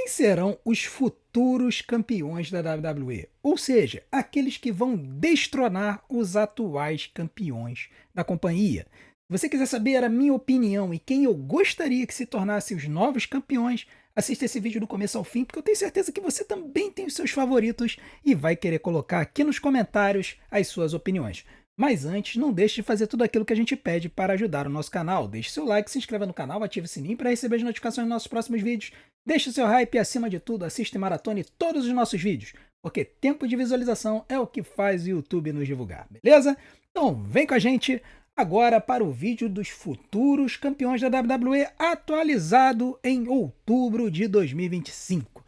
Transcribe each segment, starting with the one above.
Quem serão os futuros campeões da WWE? Ou seja, aqueles que vão destronar os atuais campeões da companhia. Se você quiser saber a minha opinião e quem eu gostaria que se tornasse os novos campeões, assista esse vídeo do começo ao fim, porque eu tenho certeza que você também tem os seus favoritos e vai querer colocar aqui nos comentários as suas opiniões. Mas antes, não deixe de fazer tudo aquilo que a gente pede para ajudar o nosso canal. Deixe seu like, se inscreva no canal, ative o sininho para receber as notificações dos nossos próximos vídeos. Deixe o seu hype e, acima de tudo, assista e maratone todos os nossos vídeos, porque tempo de visualização é o que faz o YouTube nos divulgar, beleza? Então vem com a gente agora para o vídeo dos futuros campeões da WWE atualizado em outubro de 2025.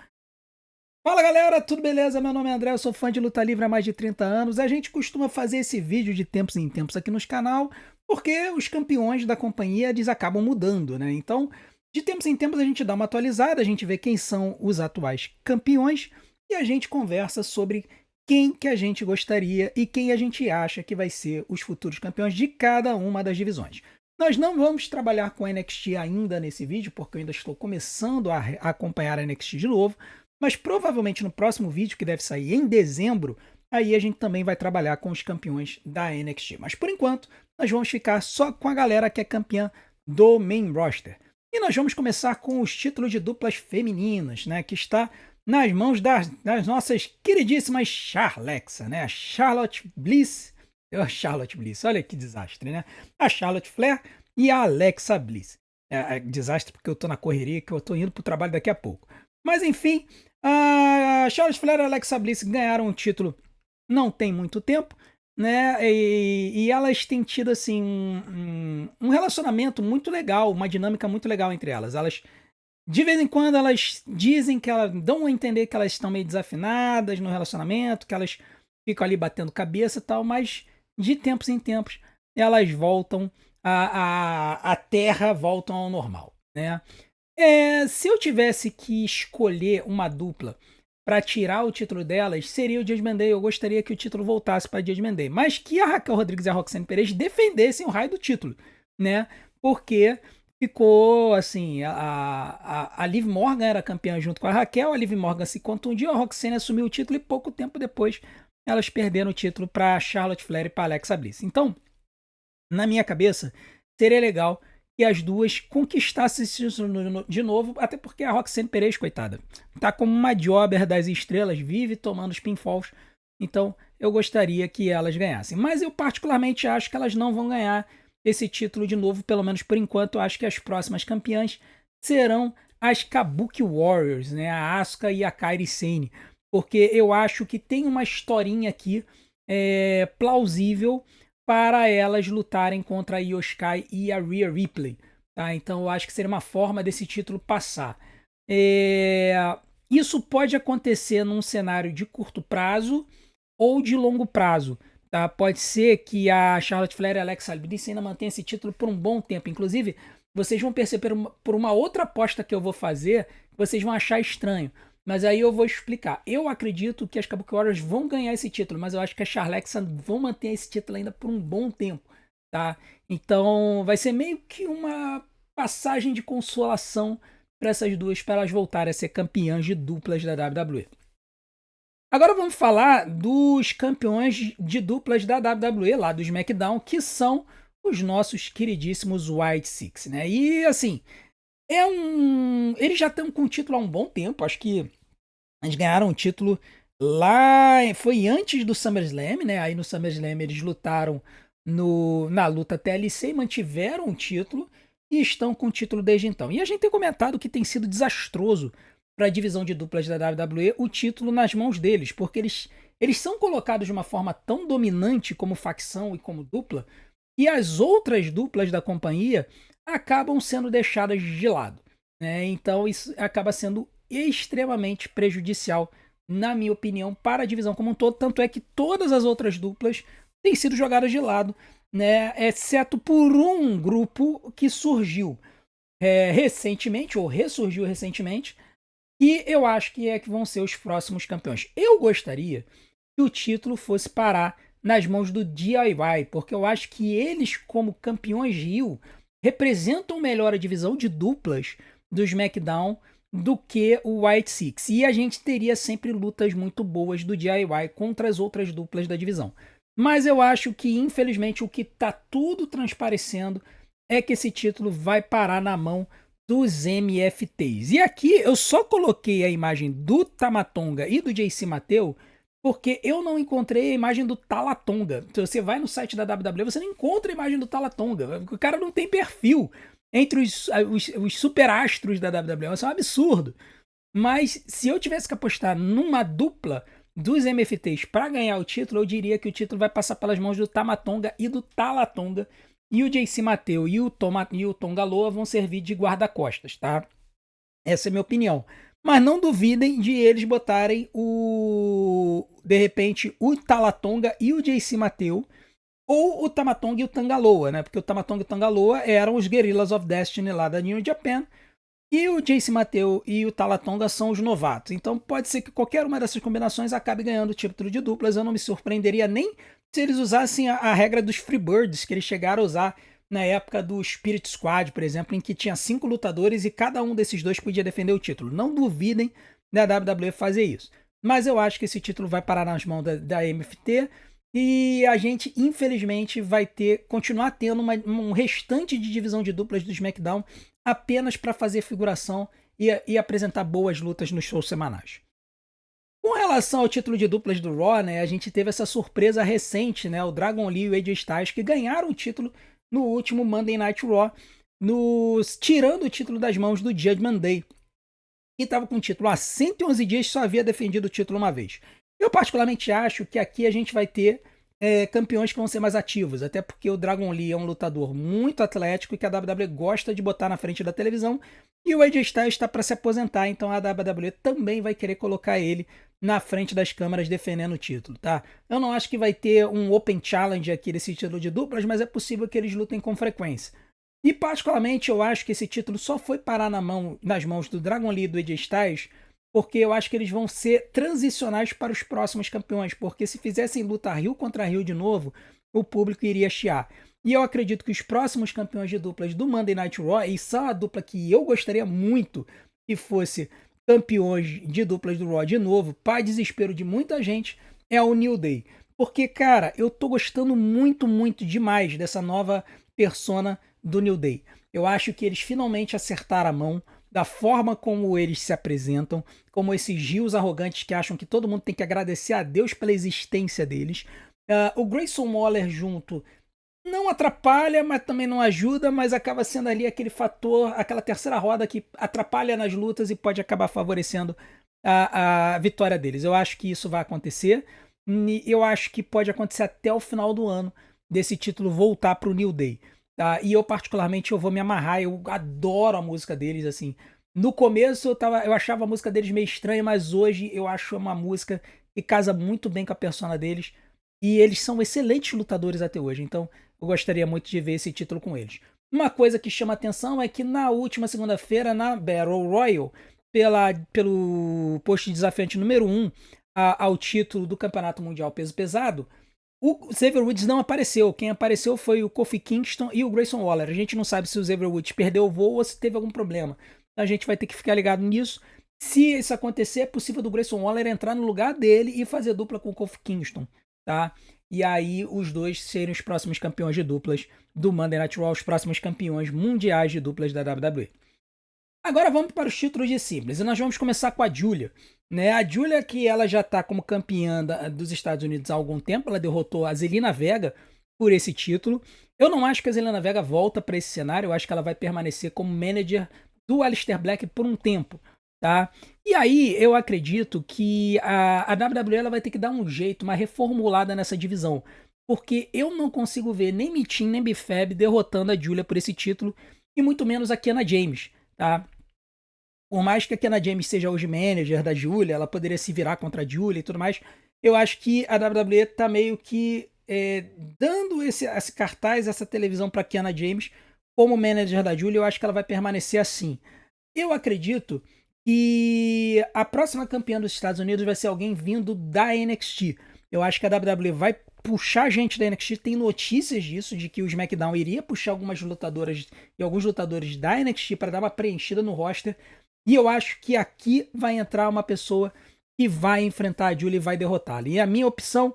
Fala galera, tudo beleza? Meu nome é André, eu sou fã de luta livre há mais de 30 anos. A gente costuma fazer esse vídeo de tempos em tempos aqui no canal, porque os campeões da companhia eles acabam mudando, né? Então, de tempos em tempos a gente dá uma atualizada, a gente vê quem são os atuais campeões e a gente conversa sobre quem que a gente gostaria e quem a gente acha que vai ser os futuros campeões de cada uma das divisões. Nós não vamos trabalhar com a NXT ainda nesse vídeo, porque eu ainda estou começando a acompanhar a NXT de novo, mas provavelmente no próximo vídeo, que deve sair em dezembro, aí a gente também vai trabalhar com os campeões da NXT. Mas por enquanto, nós vamos ficar só com a galera que é campeã do main roster. E nós vamos começar com os títulos de duplas femininas, né, que está nas mãos das nossas queridíssimas Charlexa, né, a Charlotte Bliss, olha que desastre, né, a Charlotte Flair e a Alexa Bliss. Desastre porque eu tô na correria, que eu tô indo pro trabalho daqui a pouco. Mas enfim, a Charlotte Flair e a Alexa Bliss ganharam o título não tem muito tempo, né? E elas têm tido assim um relacionamento muito legal, uma dinâmica muito legal entre elas. Elas, de vez em quando, elas dizem que elas dão a entender que elas estão meio desafinadas no relacionamento, que elas ficam ali batendo cabeça e tal, mas de tempos em tempos elas voltam a terra, voltam ao normal, né? Se eu tivesse que escolher uma dupla para tirar o título delas, seria o Judgment Day. Eu gostaria que o título voltasse para Judgment Day, mas que a Raquel Rodrigues e a Roxane Perez defendessem o raio do título, né? Porque ficou assim, a Liv Morgan era campeã junto com a Raquel, a Liv Morgan se contundiu, a Roxane assumiu o título e pouco tempo depois elas perderam o título para Charlotte Flair e para Alexa Bliss. Então, na minha cabeça, seria legal que as duas conquistassem isso de novo, até porque a Roxane Perez, coitada, tá como uma jobber das estrelas, vive tomando os pinfalls, então eu gostaria que elas ganhassem. Mas eu particularmente acho que elas não vão ganhar esse título de novo, pelo menos por enquanto. Eu acho que as próximas campeãs serão as Kabuki Warriors, né? A Asuka e a Kairi Sane, porque eu acho que tem uma historinha aqui plausível para elas lutarem contra a Io Sky e a Rhea Ripley. Tá? Então eu acho que seria uma forma desse título passar. Isso pode acontecer num cenário de curto prazo ou de longo prazo. Tá? Pode ser que a Charlotte Flair e a Alexa Bliss ainda mantenham esse título por um bom tempo. Inclusive, vocês vão perceber por uma outra aposta que eu vou fazer, vocês vão achar estranho. Mas aí eu vou explicar. Eu acredito que as Kabuki Warriors vão ganhar esse título, mas eu acho que as Charlexa vão manter esse título ainda por um bom tempo, tá? Então vai ser meio que uma passagem de consolação para essas duas, para elas voltarem a ser campeãs de duplas da WWE. Agora vamos falar dos campeões de duplas da WWE, lá do SmackDown, que são os nossos queridíssimos White Six, né? E assim, eles já estão com o título há um bom tempo, acho que eles ganharam o título lá, foi antes do SummerSlam, né? Aí no SummerSlam eles lutaram na luta TLC e mantiveram o título e estão com o título desde então. E a gente tem comentado que tem sido desastroso para a divisão de duplas da WWE o título nas mãos deles, porque eles são colocados de uma forma tão dominante como facção e como dupla, e as outras duplas da companhia acabam sendo deixadas de lado, né? Então isso acaba sendo extremamente prejudicial, na minha opinião, para a divisão como um todo. Tanto é que todas as outras duplas têm sido jogadas de lado, né? Exceto por um grupo que surgiu recentemente, ou ressurgiu recentemente, e eu acho que vão ser os próximos campeões. Eu gostaria que o título fosse parar nas mãos do DIY, porque eu acho que eles, como campeões Rio, representam melhor a divisão de duplas do SmackDown do que o White Six. E a gente teria sempre lutas muito boas do DIY contra as outras duplas da divisão. Mas eu acho que, infelizmente, o que tá tudo transparecendo é que esse título vai parar na mão dos MFTs. E aqui eu só coloquei a imagem do Tamatonga e do JC Mateu porque eu não encontrei a imagem do Talatonga. Se você vai no site da WWE, você não encontra a imagem do Talatonga. O cara não tem perfil entre os superastros da WWE. Isso é um absurdo. Mas se eu tivesse que apostar numa dupla dos MFTs para ganhar o título, eu diria que o título vai passar pelas mãos do Tamatonga e do Talatonga. E o JC Mateu e o Tongaloa vão servir de guarda-costas, tá? Essa é a minha opinião. Mas não duvidem de eles botarem de repente, o Talatonga e o JC Mateu, ou o Tamatonga e o Tangaloa, né? Porque o Tamatonga e o Tangaloa eram os Guerrillas of Destiny lá da New Japan. E o JC Mateu e o Talatonga são os novatos. Então pode ser que qualquer uma dessas combinações acabe ganhando o título de duplas. Eu não me surpreenderia nem se eles usassem a regra dos Freebirds, que eles chegaram a usar na época do Spirit Squad, por exemplo, em que tinha 5 lutadores e cada um desses dois podia defender o título. Não duvidem da WWE fazer isso. Mas eu acho que esse título vai parar nas mãos da MFT e a gente, infelizmente, vai continuar tendo um restante de divisão de duplas do SmackDown apenas para fazer figuração e apresentar boas lutas nos shows semanais. Com relação ao título de duplas do Raw, né, a gente teve essa surpresa recente, né, o Dragon Lee e o AJ Styles, que ganharam o título no último Monday Night Raw, tirando o título das mãos do Judgment Day, que estava com o título há 111 dias e só havia defendido o título uma vez. Eu particularmente acho que aqui a gente vai ter campeões que vão ser mais ativos, até porque o Dragon Lee é um lutador muito atlético e que a WWE gosta de botar na frente da televisão, e o AJ Styles está para se aposentar, então a WWE também vai querer colocar ele na frente das câmeras defendendo o título, tá? Eu não acho que vai ter um Open Challenge aqui desse título de duplas, mas é possível que eles lutem com frequência. E particularmente eu acho que esse título só foi parar nas mãos do Dragon Lee e do AJ Styles porque eu acho que eles vão ser transicionais para os próximos campeões, porque se fizessem luta Rio contra Rio de novo, o público iria chiar. E eu acredito que os próximos campeões de duplas do Monday Night Raw, e são a dupla que eu gostaria muito que fosse campeões de duplas do Raw de novo, para desespero de muita gente, é o New Day. Porque, cara, eu tô gostando muito, muito demais dessa nova persona do New Day. Eu acho que eles finalmente acertaram a mão da forma como eles se apresentam, como esses rios arrogantes que acham que todo mundo tem que agradecer a Deus pela existência deles. O Grayson Waller junto não atrapalha, mas também não ajuda, mas acaba sendo ali aquele fator, aquela terceira roda que atrapalha nas lutas e pode acabar favorecendo a vitória deles. Eu acho que isso vai acontecer. Eu acho que pode acontecer até o final do ano desse título voltar para o New Day. Tá? E eu particularmente eu vou me amarrar, eu adoro a música deles, assim. No começo eu achava a música deles meio estranha, mas hoje eu acho uma música que casa muito bem com a persona deles. E eles são excelentes lutadores até hoje, então eu gostaria muito de ver esse título com eles. Uma coisa que chama atenção é que na última segunda-feira, na Battle Royal, pelo post desafiante número 1 ao título do Campeonato Mundial Peso Pesado, o Xavier Woods não apareceu. Quem apareceu foi o Kofi Kingston e o Grayson Waller. A gente não sabe se o Xavier Woods perdeu o voo ou se teve algum problema. A gente vai ter que ficar ligado nisso. Se isso acontecer, é possível do Grayson Waller entrar no lugar dele e fazer dupla com o Kofi Kingston, tá? E aí os dois serem os próximos campeões de duplas do Monday Night Raw, os próximos campeões mundiais de duplas da WWE. Agora vamos para os títulos de simples. E nós vamos começar com a Giulia. Né? A Giulia, que ela já está como campeã dos Estados Unidos há algum tempo, ela derrotou a Zelina Vega por esse título. Eu não acho que a Zelina Vega volta para esse cenário, eu acho que ela vai permanecer como manager do Aleister Black por um tempo. Tá? E aí eu acredito que a WWE ela vai ter que dar um jeito, uma reformulada nessa divisão. Porque eu não consigo ver nem Mitin nem Bifab derrotando a Giulia por esse título, e muito menos a Kiana James. Tá? Por mais que a Kiana James seja hoje manager da Giulia, ela poderia se virar contra a Giulia e tudo mais, eu acho que a WWE tá meio que dando esse cartaz, essa televisão para Kiana James como manager da Giulia. Eu acho que ela vai permanecer assim. Eu acredito que a próxima campeã dos Estados Unidos vai ser alguém vindo da NXT. Eu acho que a WWE vai puxar gente da NXT, tem notícias disso, de que o SmackDown iria puxar algumas lutadoras e alguns lutadores da NXT para dar uma preenchida no roster. E eu acho que aqui vai entrar uma pessoa que vai enfrentar a Julia e vai derrotá-la. E a minha opção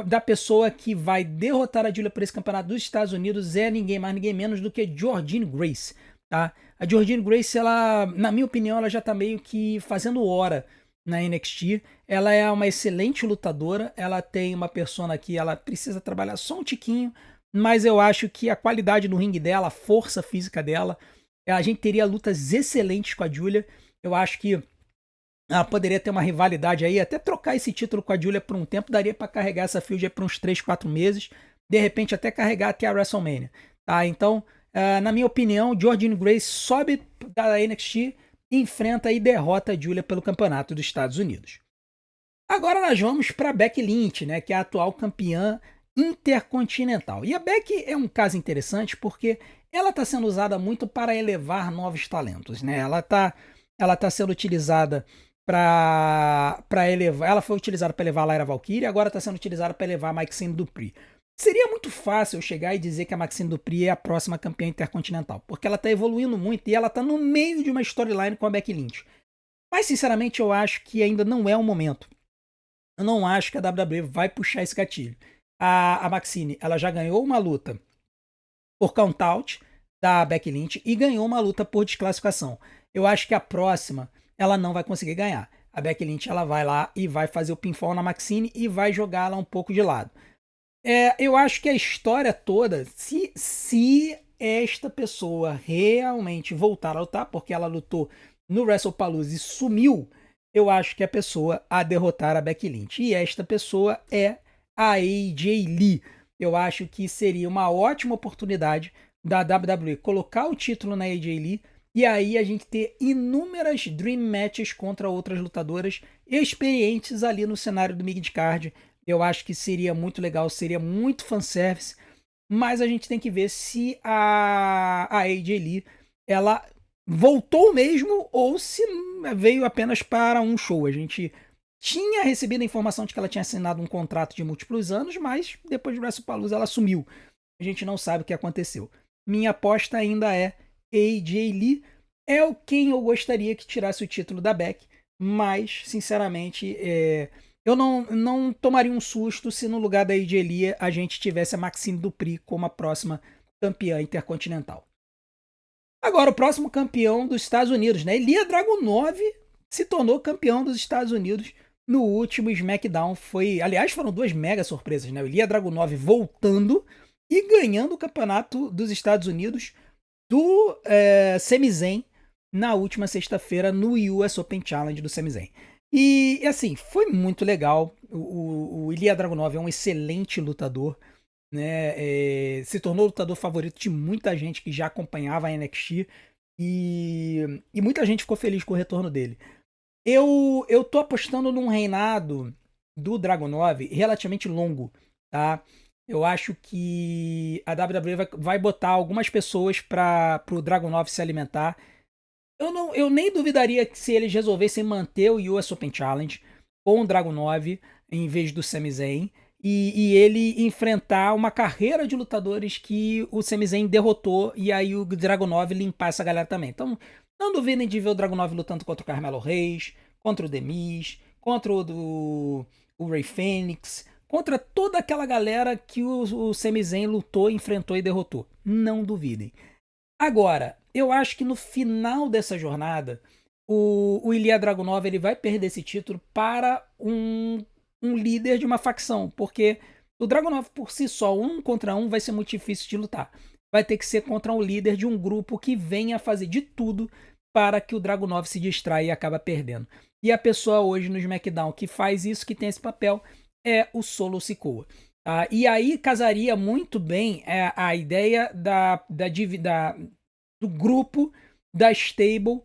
da pessoa que vai derrotar a Julia por esse campeonato dos Estados Unidos é ninguém mais, ninguém menos do que Jordynne Grace, tá? A Jordynne Grace, ela, na minha opinião, ela já tá meio que fazendo hora na NXT. Ela é uma excelente lutadora, ela tem uma persona que ela precisa trabalhar só um tiquinho, mas eu acho que a qualidade no ringue dela, a força física dela, a gente teria lutas excelentes com a Julia. Eu acho que ela poderia ter uma rivalidade aí, até trocar esse título com a Julia por um tempo, daria pra carregar essa feud aí por uns 3, 4 meses, de repente até carregar até a WrestleMania, tá? Então, na minha opinião, Jordynne Grace sobe da NXT, enfrenta e derrota a Julia pelo campeonato dos Estados Unidos. Agora nós vamos para Becky Lynch, né, que é a atual campeã intercontinental. E a Becky é um caso interessante porque ela está sendo usada muito para elevar novos talentos, né? Ela tá sendo utilizada para elevar. Ela foi utilizada para elevar a Lyra Valkyrie, agora está sendo utilizada para elevar a Maxine Dupri. Seria muito fácil eu chegar e dizer que a Maxine Dupri é a próxima campeã intercontinental, porque ela está evoluindo muito e ela está no meio de uma storyline com a Becky Lynch. Mas sinceramente eu acho que ainda não é o momento. Eu não acho que a WWE vai puxar esse gatilho. A Maxine, ela já ganhou uma luta por count-out da Becky Lynch e ganhou uma luta por desclassificação. Eu acho que a próxima ela não vai conseguir ganhar. A Becky Lynch ela vai lá e vai fazer o pinfall na Maxine e vai jogá-la um pouco de lado. Eu acho que a história toda, se esta pessoa realmente voltar a lutar, porque ela lutou no WrestlePalooza e sumiu, eu acho que a pessoa a derrotar a Becky Lynch. E esta pessoa é a AJ Lee. Eu acho que seria uma ótima oportunidade da WWE colocar o título na AJ Lee e aí a gente ter inúmeras Dream Matches contra outras lutadoras experientes ali no cenário do mid-card. Eu acho que seria muito legal, seria muito fanservice, mas a gente tem que ver se a AJ Lee ela voltou mesmo ou se veio apenas para um show. A gente tinha recebido a informação de que ela tinha assinado um contrato de múltiplos anos, mas depois do WrestlePalooza ela sumiu. A gente não sabe o que aconteceu. Minha aposta ainda é AJ Lee. É o quem eu gostaria que tirasse o título da Beck, mas, sinceramente, eu não tomaria um susto se no lugar da AJ Lee a gente tivesse a Maxine Dupri como a próxima campeã intercontinental. Agora, o próximo campeão dos Estados Unidos, né? Ilya Dragunov se tornou campeão dos Estados Unidos no último SmackDown. Aliás, foram duas mega surpresas, né? O Ilya Dragunov voltando e ganhando o campeonato dos Estados Unidos do Sami Zayn na última sexta-feira no US Open Challenge do Sami Zayn. E assim, foi muito legal. O Ilya Dragunov é um excelente lutador, né? Se tornou o lutador favorito de muita gente que já acompanhava a NXT e muita gente ficou feliz com o retorno dele. Eu tô apostando num reinado do Dragunov relativamente longo, tá? Eu acho que a WWE vai botar algumas pessoas para o Dragunov se alimentar. Eu nem duvidaria que se eles resolvessem manter o US Open Challenge com o Dragunov em vez do Sami Zayn e ele enfrentar uma carreira de lutadores que o Sami Zayn derrotou e aí o Dragunov limpar essa galera também. Então, não duvidem de ver o Dragunov lutando contra o Carmelo Reis, contra o The Miz, contra o Rey Fênix, contra toda aquela galera que o Sami Zayn lutou, enfrentou e derrotou. Não duvidem. Agora, eu acho que no final dessa jornada, o Ilya Dragunov ele vai perder esse título para um líder de uma facção, porque o Dragunov por si só, 1 contra 1, vai ser muito difícil de lutar. Vai ter que ser contra um líder de um grupo que venha fazer de tudo para que o Dragunov se distraia e acaba perdendo. E a pessoa hoje no SmackDown que faz isso, que tem esse papel, é o Solo Sikoa. E aí casaria muito bem a ideia do grupo da stable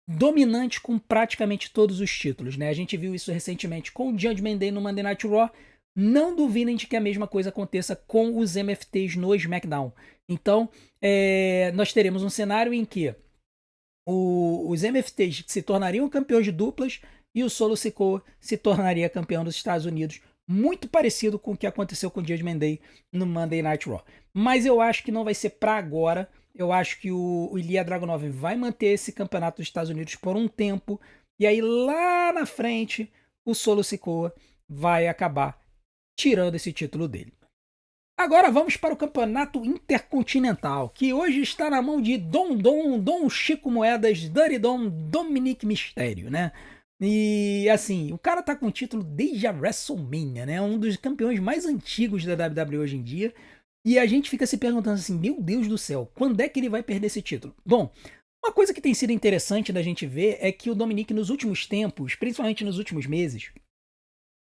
dominante com praticamente todos os títulos, né? A gente viu isso recentemente com o Judgment Day no Monday Night Raw. Não duvidem de que a mesma coisa aconteça com os MFTs no SmackDown. Então, nós teremos um cenário em que os MFTs se tornariam campeões de duplas e o Solo Sikoa se tornaria campeão dos Estados Unidos, muito parecido com o que aconteceu com o Judgment Day no Monday Night Raw. Mas eu acho que não vai ser para agora, Eu acho que o Ilya Dragunov vai manter esse campeonato dos Estados Unidos por um tempo. E aí lá na frente, o Solo Sikoa vai acabar tirando esse título dele. Agora vamos para o campeonato intercontinental, que hoje está na mão de Dom Chico Moedas, Dirty Dom, Dominic Mysterio, né? E assim, o cara tá com o título desde a WrestleMania, né? Um dos campeões mais antigos da WWE hoje em dia. E a gente fica se perguntando assim, meu Deus do céu, quando é que ele vai perder esse título? Bom, uma coisa que tem sido interessante da gente ver é que o Dominic nos últimos tempos, principalmente nos últimos meses,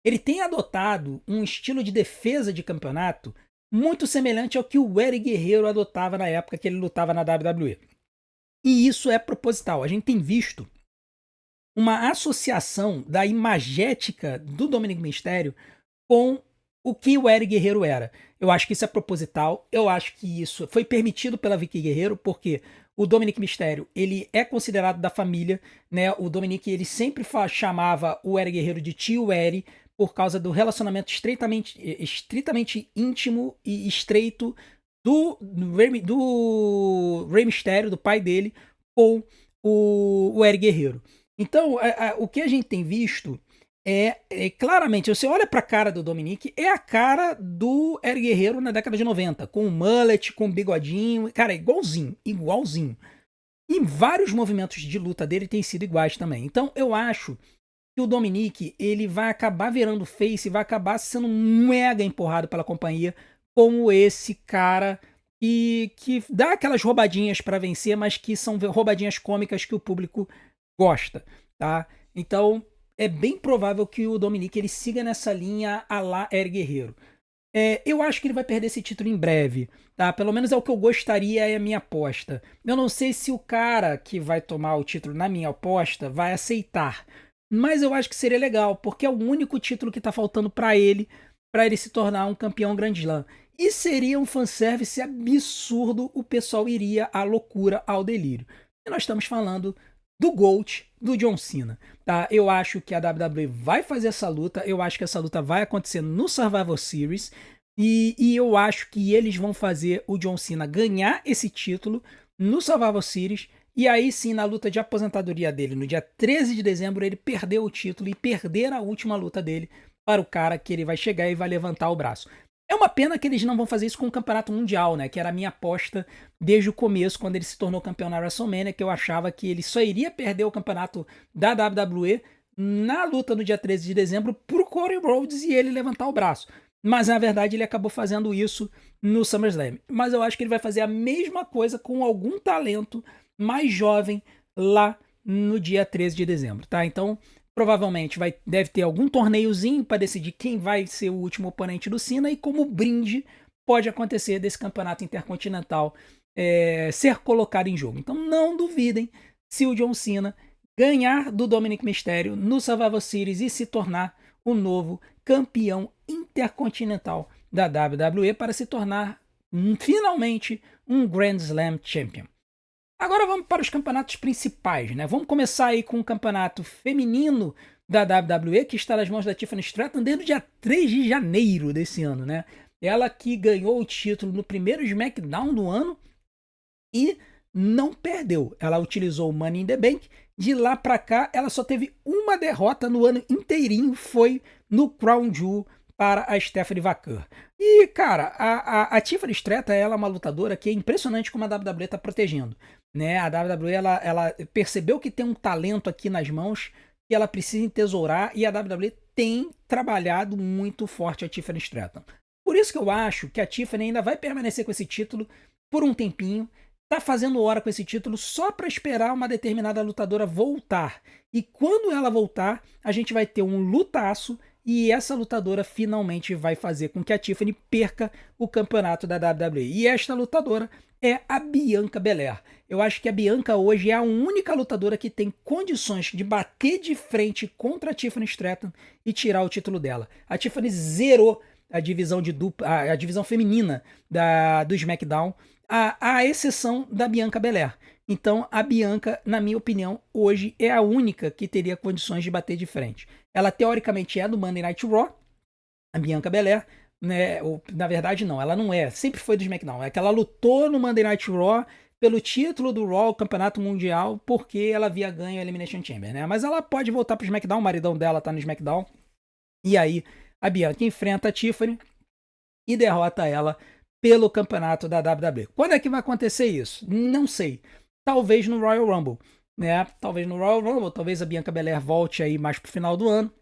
ele tem adotado um estilo de defesa de campeonato muito semelhante ao que o Eric Guerreiro adotava na época que ele lutava na WWE. E isso é proposital. A gente tem visto uma associação da imagética do Dominic Mysterio com o que o Eric Guerreiro era. Eu acho que isso é proposital, eu acho que isso foi permitido pela Vicky Guerreiro, porque o Dominic Mysterio, ele é considerado da família, né? O Dominic, ele sempre chamava o Eric Guerreiro de tio Eric, por causa do relacionamento estritamente íntimo e estreito do Rey Mysterio, do pai dele, com o Eric Guerreiro. Então, o que a gente tem visto claramente, você olha pra cara do Dominic, é a cara do Eric Guerreiro na década de 90, com o mullet, com o bigodinho, cara, igualzinho, igualzinho. E vários movimentos de luta dele têm sido iguais também. Então, eu acho que o Dominic, ele vai acabar virando face, vai acabar sendo mega empurrado pela companhia, como esse cara que dá aquelas roubadinhas pra vencer, mas que são roubadinhas cômicas que o público gosta, tá? Então, é bem provável que o Dominic ele siga nessa linha a lá Eric Guerreiro. Eu acho que ele vai perder esse título em breve, tá? Pelo menos é o que eu gostaria, é a minha aposta. Eu não sei se o cara que vai tomar o título na minha aposta vai aceitar, mas eu acho que seria legal, porque é o único título que tá faltando para ele se tornar um campeão Grand Slam. E seria um fanservice absurdo, o pessoal iria à loucura, ao delírio. E nós estamos falando do GOAT, do John Cena, tá? Eu acho que a WWE vai fazer essa luta, eu acho que essa luta vai acontecer no Survivor Series, e eu acho que eles vão fazer o John Cena ganhar esse título no Survivor Series, e aí sim, na luta de aposentadoria dele, no dia 13 de dezembro, ele perdeu o título e perder a última luta dele para o cara que ele vai chegar e vai levantar o braço. É uma pena que eles não vão fazer isso com o Campeonato Mundial, né? Que era a minha aposta desde o começo, quando ele se tornou campeão na WrestleMania, que eu achava que ele só iria perder o campeonato da WWE na luta no dia 13 de dezembro pro Cody Rhodes e ele levantar o braço. Mas na verdade ele acabou fazendo isso no SummerSlam. Mas eu acho que ele vai fazer a mesma coisa com algum talento mais jovem lá no dia 13 de dezembro, tá? Então, provavelmente deve ter algum torneiozinho para decidir quem vai ser o último oponente do Cena e como brinde pode acontecer desse campeonato intercontinental ser colocado em jogo. Então não duvidem se o John Cena ganhar do Dominic Mysterio no Survivor Series e se tornar o novo campeão intercontinental da WWE para se tornar finalmente um Grand Slam Champion. Agora vamos para os campeonatos principais, né? Vamos começar aí com o campeonato feminino da WWE, que está nas mãos da Tiffany Stratton desde o dia 3 de janeiro desse ano, né? Ela que ganhou o título no primeiro SmackDown do ano e não perdeu. Ela utilizou o Money in the Bank. De lá pra cá, ela só teve uma derrota no ano inteirinho, foi no Crown Jewel para a Stephanie Vaquer. E, cara, a Tiffany Stratton, ela é uma lutadora que é impressionante como a WWE tá protegendo, né? A WWE, ela percebeu que tem um talento aqui nas mãos que ela precisa entesourar e a WWE tem trabalhado muito forte a Tiffany Stratton. Por isso que eu acho que a Tiffany ainda vai permanecer com esse título por um tempinho, tá fazendo hora com esse título só para esperar uma determinada lutadora voltar. E quando ela voltar, a gente vai ter um lutaço e essa lutadora finalmente vai fazer com que a Tiffany perca o campeonato da WWE. E esta lutadora é a Bianca Belair. Eu acho que a Bianca hoje é a única lutadora que tem condições de bater de frente contra a Tiffany Stratton e tirar o título dela. A Tiffany zerou a divisão de a divisão feminina do SmackDown, à exceção da Bianca Belair. Então, a Bianca, na minha opinião, hoje é a única que teria condições de bater de frente. Ela, teoricamente, é do Monday Night Raw, a Bianca Belair, né? Ou, na verdade, não, ela não é. Sempre foi do SmackDown. É que ela lutou no Monday Night Raw, pelo título do Raw, Campeonato Mundial, porque ela havia ganho a Elimination Chamber, né? Mas ela pode voltar pro SmackDown, o maridão dela tá no SmackDown. E aí a Bianca enfrenta a Tiffany e derrota ela pelo campeonato da WWE. Quando é que vai acontecer isso? Não sei. Talvez no Royal Rumble, né? Talvez no Royal Rumble, talvez a Bianca Belair volte aí mais pro final do ano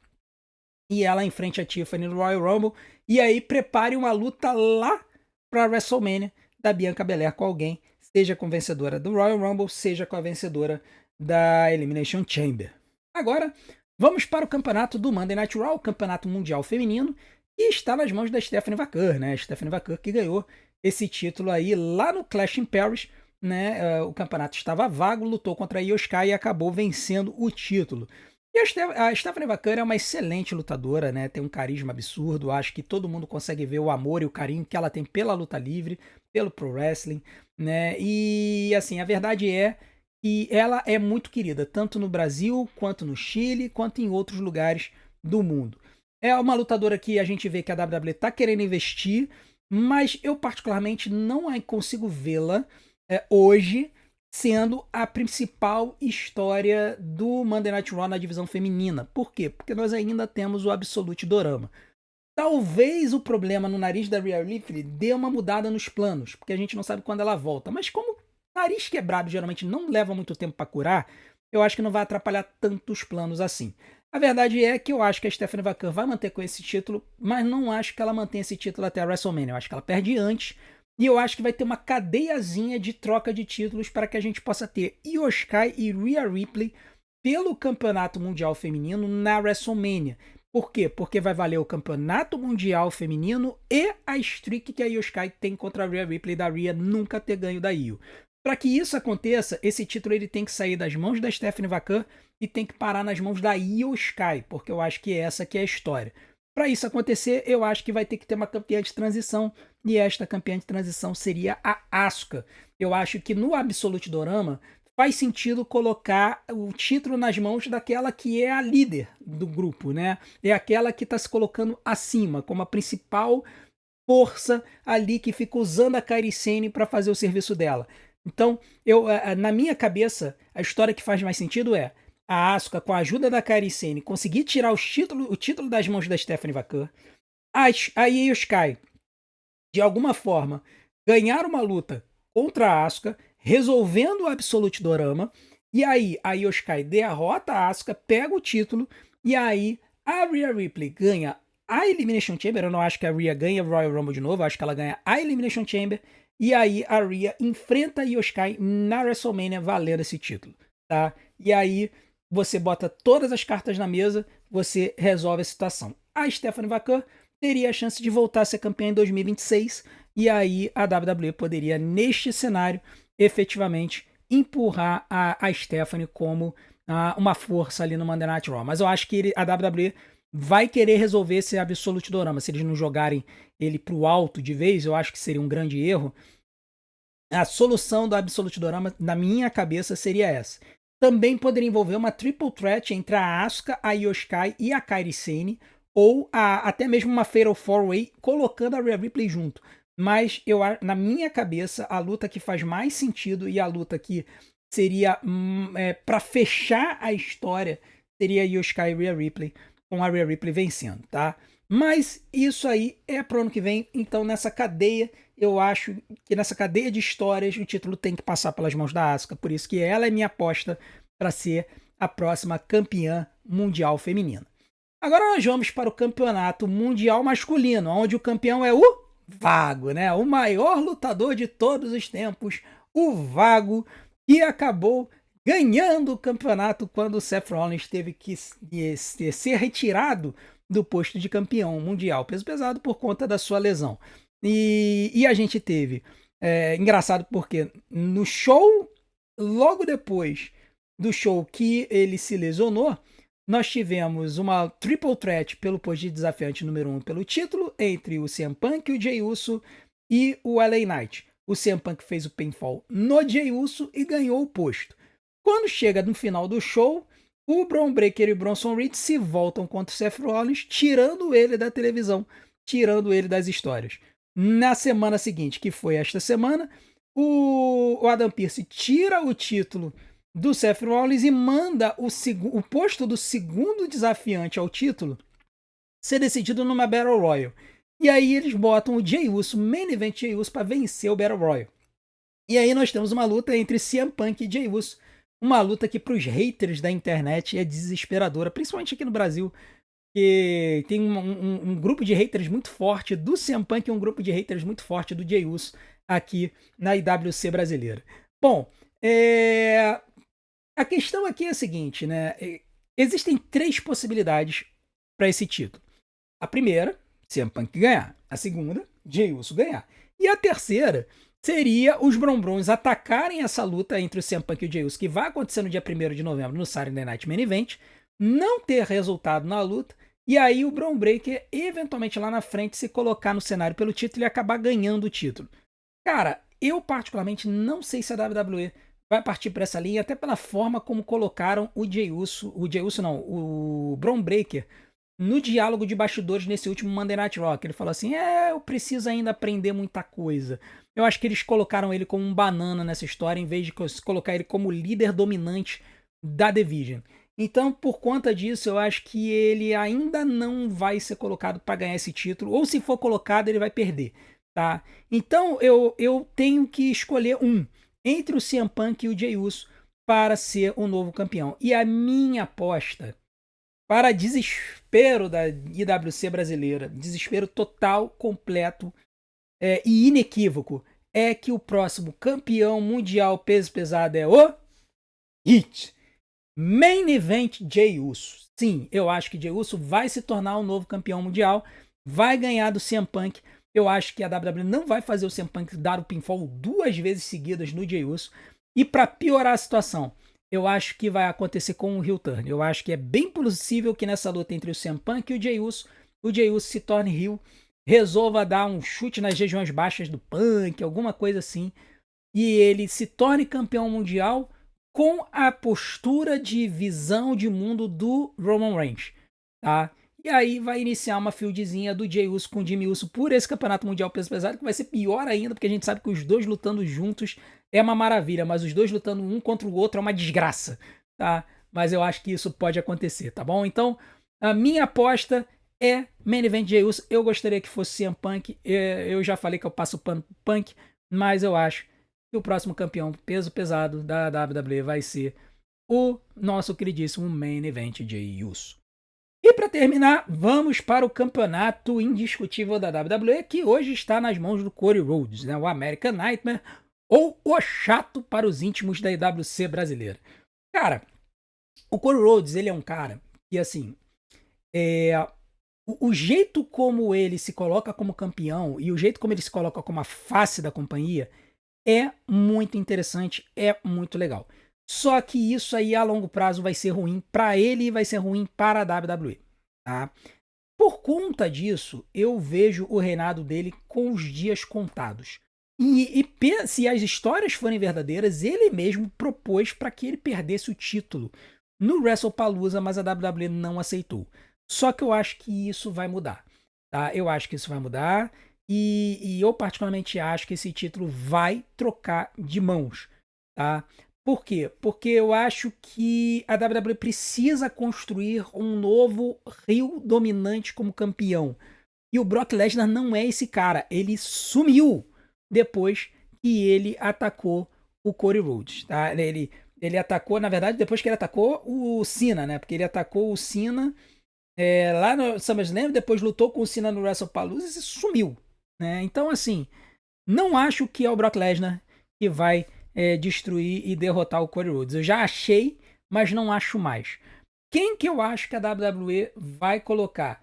e ela enfrente a Tiffany no Royal Rumble e aí prepare uma luta lá para WrestleMania da Bianca Belair com alguém, seja com a vencedora do Royal Rumble, seja com a vencedora da Elimination Chamber. Agora, vamos para o campeonato do Monday Night Raw, o campeonato mundial feminino, e está nas mãos da Stephanie Vaquer, né? Stephanie Vaquer que ganhou esse título aí lá no Clash in Paris, né? O campeonato estava vago, lutou contra a Io Sky e acabou vencendo o título. E a Stephanie Vaquer é uma excelente lutadora, né? Tem um carisma absurdo. Acho que todo mundo consegue ver o amor e o carinho que ela tem pela luta livre, pelo pro wrestling, né? E assim, a verdade é que ela é muito querida, tanto no Brasil, quanto no Chile, quanto em outros lugares do mundo. É uma lutadora que a gente vê que a WWE está querendo investir, mas eu particularmente não consigo vê-la hoje sendo a principal história do Monday Night Raw na divisão feminina. Por quê? Porque nós ainda temos o Absolute Dorama. Talvez o problema no nariz da Rhea Ripley dê uma mudada nos planos, porque a gente não sabe quando ela volta. Mas como nariz quebrado geralmente não leva muito tempo para curar, eu acho que não vai atrapalhar tanto os planos assim. A verdade é que eu acho que a Stephanie Vaquer vai manter com esse título, mas não acho que ela mantenha esse título até a WrestleMania. Eu acho que ela perde antes. E eu acho que vai ter uma cadeiazinha de troca de títulos para que a gente possa ter Io Sky e Rhea Ripley pelo Campeonato Mundial Feminino na WrestleMania. Por quê? Porque vai valer o Campeonato Mundial Feminino e a streak que a Io Sky tem contra a Rhea Ripley da Rhea nunca ter ganho da Io. Para que isso aconteça, esse título ele tem que sair das mãos da Stephanie Vaquer e tem que parar nas mãos da Io Sky, porque eu acho que essa que é a história. Para isso acontecer, eu acho que vai ter que ter uma campeã de transição, e esta campeã de transição seria a Asuka. Eu acho que no Absolute Dorama faz sentido colocar o título nas mãos daquela que é a líder do grupo, né? É aquela que está se colocando acima, como a principal força ali que fica usando a Kairi Sane para fazer o serviço dela. Então, na minha cabeça, a história que faz mais sentido é a Asuka, com a ajuda da Kairi Sane, conseguir tirar o título das mãos da Stephanie Vaquer, a Io Sky, de alguma forma, ganhar uma luta contra a Asuka, resolvendo o Absolute Dorama, e aí a Io Sky derrota a Asuka, pega o título, e aí a Rhea Ripley ganha a Elimination Chamber. Eu não acho que a Rhea ganha o Royal Rumble de novo, eu acho que ela ganha a Elimination Chamber, e aí a Rhea enfrenta a Io Sky na WrestleMania valendo esse título, tá? E aí você bota todas as cartas na mesa, você resolve a situação. A Stephanie Vaquer teria a chance de voltar a ser campeã em 2026, e aí a WWE poderia, neste cenário, efetivamente empurrar a Stephanie como uma força ali no Monday Night Raw. Mas eu acho que a WWE vai querer resolver esse Absolute Dorama. Se eles não jogarem ele pro alto de vez, eu acho que seria um grande erro. A solução do Absolute Dorama, na minha cabeça, seria essa. Também poderia envolver uma triple threat entre a Asuka, a Io Sky e a Kairi Sane, ou até mesmo uma Fatal 4-Way, colocando a Rhea Ripley junto. Mas na minha cabeça, a luta que faz mais sentido e a luta que seria para fechar a história seria a Io Sky e Rhea Ripley, com a Rhea Ripley vencendo, tá? Mas isso aí é pro ano que vem, então nessa cadeia, eu acho que nessa cadeia de histórias o título tem que passar pelas mãos da Asuka, por isso que ela é minha aposta para ser a próxima campeã mundial feminina. Agora nós vamos para o campeonato mundial masculino, onde o campeão é o Vago, né? O maior lutador de todos os tempos, o Vago, que acabou ganhando o campeonato quando o Seth Rollins teve que ser retirado do posto de campeão mundial peso pesado por conta da sua lesão. E a gente teve, engraçado porque no show, logo depois do show que ele se lesionou, nós tivemos uma triple threat pelo posto de desafiante número 1 pelo título entre o CM Punk, o Jey Uso e o LA Knight. O CM Punk fez o pinfall no Jey Uso e ganhou o posto. Quando chega no final do show, o Bron Breakker e o Bronson Reed se voltam contra o Seth Rollins, tirando ele da televisão, tirando ele das histórias. Na semana seguinte, que foi esta semana, o Adam Pearce tira o título do Seth Rollins e manda o posto do segundo desafiante ao título ser decidido numa Battle Royal. E aí eles botam o Jey Uso, Main Event Jey Uso, para vencer o Battle Royal. E aí nós temos uma luta entre CM Punk e Jey Uso. Uma luta que para os haters da internet é desesperadora, principalmente aqui no Brasil, que tem um grupo de haters muito forte do CM Punk e um grupo de haters muito forte do Jey Uso aqui na IWC brasileira. Bom, a questão aqui é a seguinte, né? Existem 3 possibilidades para esse título. A primeira, CM Punk ganhar. A segunda, Jey Uso ganhar. E a terceira seria os Brombrons atacarem essa luta entre o CM Punk e o Jey Uso, que vai acontecer no dia 1º de novembro no Saturday Night Main Event, não ter resultado na luta, e aí o Bron Breakker eventualmente lá na frente se colocar no cenário pelo título e acabar ganhando o título. Cara, eu particularmente não sei se a WWE vai partir por essa linha, até pela forma como colocaram o Bron Breakker no diálogo de bastidores nesse último Monday Night Raw. Ele falou assim, eu preciso ainda aprender muita coisa. Eu acho que eles colocaram ele como um banana nessa história, em vez de colocar ele como líder dominante da Division. Então, por conta disso, eu acho que ele ainda não vai ser colocado para ganhar esse título, ou se for colocado, ele vai perder, tá? Então, eu tenho que escolher entre o CM Punk e o Jey Uso para ser o novo campeão. E a minha aposta, para desespero da IWC brasileira, desespero total, completo e inequívoco, é que o próximo campeão mundial peso pesado é o Hit. Main Event Jey Uso. Sim, eu acho que Jey Uso vai se tornar o novo campeão mundial, vai ganhar do CM Punk. Eu acho que a WWE não vai fazer o CM Punk dar o pinfall 2 vezes seguidas no Jey Uso. E para piorar a situação, eu acho que vai acontecer com o heel turn. Eu acho que é bem possível que nessa luta entre o CM Punk e o Jey Uso se torne heel, resolva dar um chute nas regiões baixas do Punk, alguma coisa assim, e ele se torne campeão mundial com a postura de visão de mundo do Roman Reigns, tá? E aí vai iniciar uma feudzinha do Jey Uso com o Jimmy Uso por esse campeonato mundial peso pesado, que vai ser pior ainda, porque a gente sabe que os dois lutando juntos é uma maravilha, mas os dois lutando um contra o outro é uma desgraça, tá? Mas eu acho que isso pode acontecer, tá bom? Então, a minha aposta é Main Event Jey Uso. Eu gostaria que fosse CM Punk, eu já falei que eu passo o pano pro Punk, mas eu acho que o próximo campeão peso pesado da WWE vai ser o nosso queridíssimo Main Event Jey Uso. E para terminar, vamos para o campeonato indiscutível da WWE, que hoje está nas mãos do Cody Rhodes, né? O American Nightmare, ou o chato para os íntimos da IWC brasileira. Cara, o Cody Rhodes, ele é um cara que, assim, o jeito como ele se coloca como campeão e o jeito como ele se coloca como a face da companhia é muito interessante, é muito legal. Só que isso aí a longo prazo vai ser ruim para ele e vai ser ruim para a WWE, tá? Por conta disso, eu vejo o reinado dele com os dias contados. Se as histórias forem verdadeiras, ele mesmo propôs para que ele perdesse o título no WrestlePalooza, mas a WWE não aceitou. Só que eu acho que isso vai mudar, tá? Eu acho que isso vai mudar. E eu particularmente acho que esse título vai trocar de mãos, tá? Por quê? Porque eu acho que a WWE precisa construir um novo heel dominante como campeão. E o Brock Lesnar não é esse cara. Ele sumiu depois que ele atacou o Cody Rhodes, tá? Ele atacou, na verdade, depois que ele atacou o Cena, né? Porque ele atacou o Cena lá no SummerSlam, depois lutou com o Cena no WrestlePalooza e sumiu. Né? Então, assim, não acho que é o Brock Lesnar que vai destruir e derrotar o Cody Rhodes. Eu já achei, mas não acho mais. Quem que eu acho que a WWE vai colocar?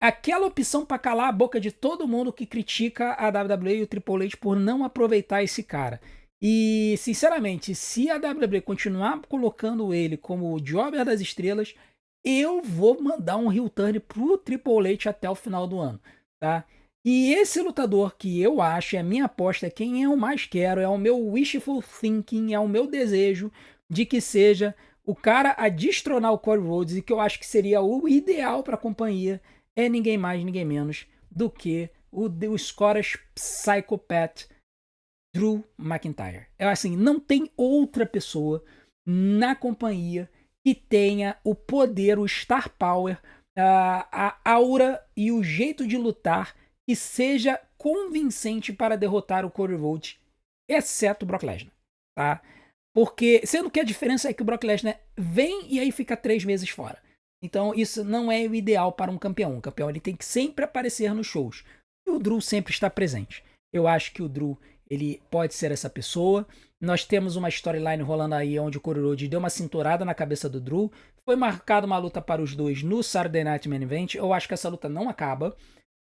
Aquela opção para calar a boca de todo mundo que critica a WWE e o Triple H por não aproveitar esse cara. E, sinceramente, se a WWE continuar colocando ele como o Jobber das Estrelas, eu vou mandar um heel turn pro Triple H até o final do ano, tá? E esse lutador que eu acho, é a minha aposta, quem eu mais quero, é o meu wishful thinking, é o meu desejo de que seja o cara a destronar o Cody Rhodes e que eu acho que seria o ideal para a companhia, é ninguém mais, ninguém menos do que o Scottish Psychopath Drew McIntyre. É assim, não tem outra pessoa na companhia que tenha o poder, o star power, a aura e o jeito de lutar que seja convincente para derrotar o Cody Rhodes, exceto o Brock Lesnar, tá? Porque, sendo que a diferença é que o Brock Lesnar vem e aí fica 3 meses fora. Então isso não é o ideal para um campeão. Um campeão ele tem que sempre aparecer nos shows. E o Drew sempre está presente. Eu acho que o Drew ele pode ser essa pessoa. Nós temos uma storyline rolando aí onde o Cody Rhodes deu uma cinturada na cabeça do Drew. Foi marcada uma luta para os dois no Saturday Night Main Event. Eu acho que essa luta não acaba.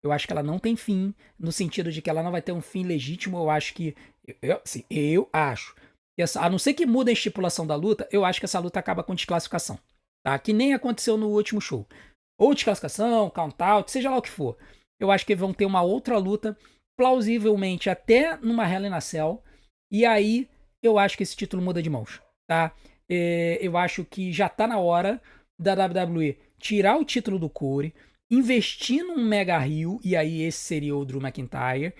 Eu acho que ela não tem fim, no sentido de que ela não vai ter um fim legítimo. Eu acho que... Eu acho. A não ser que mude a estipulação da luta, eu acho que essa luta acaba com desclassificação. Tá? Que nem aconteceu no último show. Ou desclassificação, count-out, seja lá o que for. Eu acho que vão ter uma outra luta, plausivelmente até numa Hell in a Cell. E aí, eu acho que esse título muda de mãos. Tá? Eu acho que já tá na hora da WWE tirar o título do Corey, investir num mega heel, e aí esse seria o Drew McIntyre,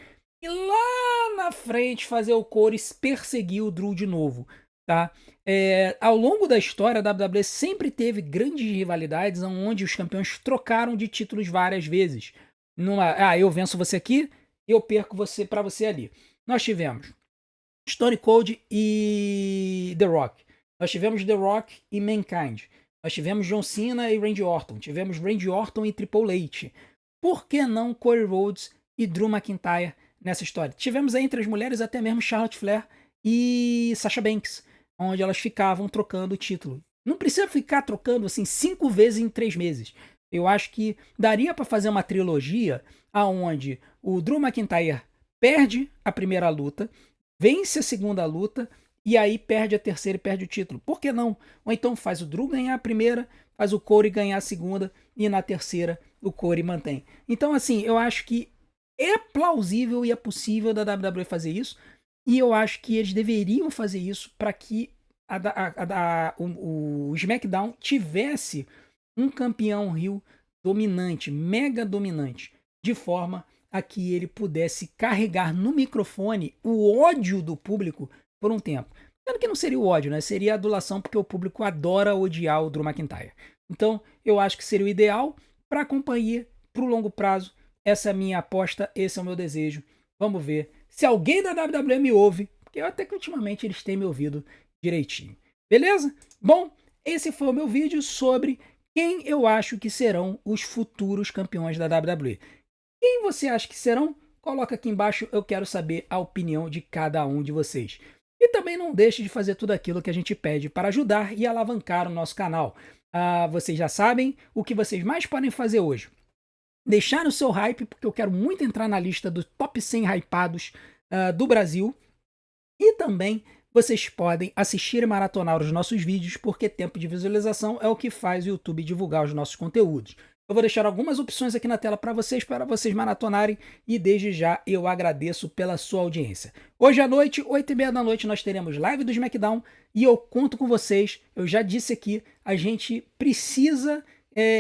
e lá na frente fazer o Corey perseguir o Drew de novo, tá? Ao longo da história, a WWE sempre teve grandes rivalidades onde os campeões trocaram de títulos várias vezes. Eu venço você aqui, eu perco você para você ali. Nós tivemos Stone Cold e The Rock. Nós tivemos The Rock e Mankind. Nós tivemos John Cena e Randy Orton. Tivemos Randy Orton e Triple H. Por que não Cody Rhodes e Drew McIntyre nessa história? Tivemos aí entre as mulheres até mesmo Charlotte Flair e Sasha Banks, onde elas ficavam trocando o título. Não precisa ficar trocando assim 5 vezes em 3 meses. Eu acho que daria para fazer uma trilogia aonde o Drew McIntyre perde a primeira luta, vence a segunda luta e aí perde a terceira e perde o título. Por que não? Ou então faz o Drew ganhar a primeira, faz o Corey ganhar a segunda e na terceira o Corey mantém. Então assim, eu acho que é plausível e é possível da WWE fazer isso. E eu acho que eles deveriam fazer isso para que o SmackDown tivesse um campeão heel dominante, mega dominante, de forma a que ele pudesse carregar no microfone o ódio do público por um tempo. Sendo que não seria o ódio, né? Seria a adulação, porque o público adora odiar o Drew McIntyre. Então, eu acho que seria o ideal para a companhia, para o longo prazo. Essa é a minha aposta, esse é o meu desejo. Vamos ver se alguém da WWE me ouve, porque até que ultimamente eles têm me ouvido direitinho. Beleza? Bom, esse foi o meu vídeo sobre quem eu acho que serão os futuros campeões da WWE. Quem você acha que serão? Coloca aqui embaixo, eu quero saber a opinião de cada um de vocês. E também não deixe de fazer tudo aquilo que a gente pede para ajudar e alavancar o nosso canal. Vocês já sabem o que vocês mais podem fazer hoje. Deixar o seu hype, porque eu quero muito entrar na lista dos top 100 hypados do Brasil. E também vocês podem assistir e maratonar os nossos vídeos, porque tempo de visualização é o que faz o YouTube divulgar os nossos conteúdos. Eu vou deixar algumas opções aqui na tela para vocês maratonarem, e desde já eu agradeço pela sua audiência. Hoje à noite, 8h30 da noite, nós teremos live do SmackDown e eu conto com vocês. Eu já disse aqui, a gente precisa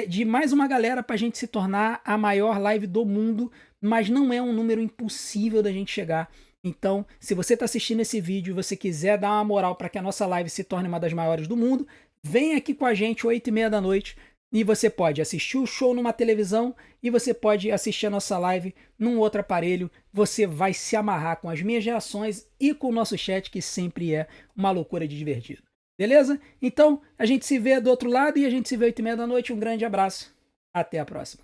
de mais uma galera para a gente se tornar a maior live do mundo, mas não é um número impossível da gente chegar. Então, se você está assistindo esse vídeo e você quiser dar uma moral para que a nossa live se torne uma das maiores do mundo, vem aqui com a gente 8h30 da noite e você pode assistir o show numa televisão e você pode assistir a nossa live num outro aparelho. Você vai se amarrar com as minhas reações e com o nosso chat, que sempre é uma loucura de divertido. Beleza? Então, a gente se vê do outro lado e a gente se vê 8h30 da noite. Um grande abraço. Até a próxima.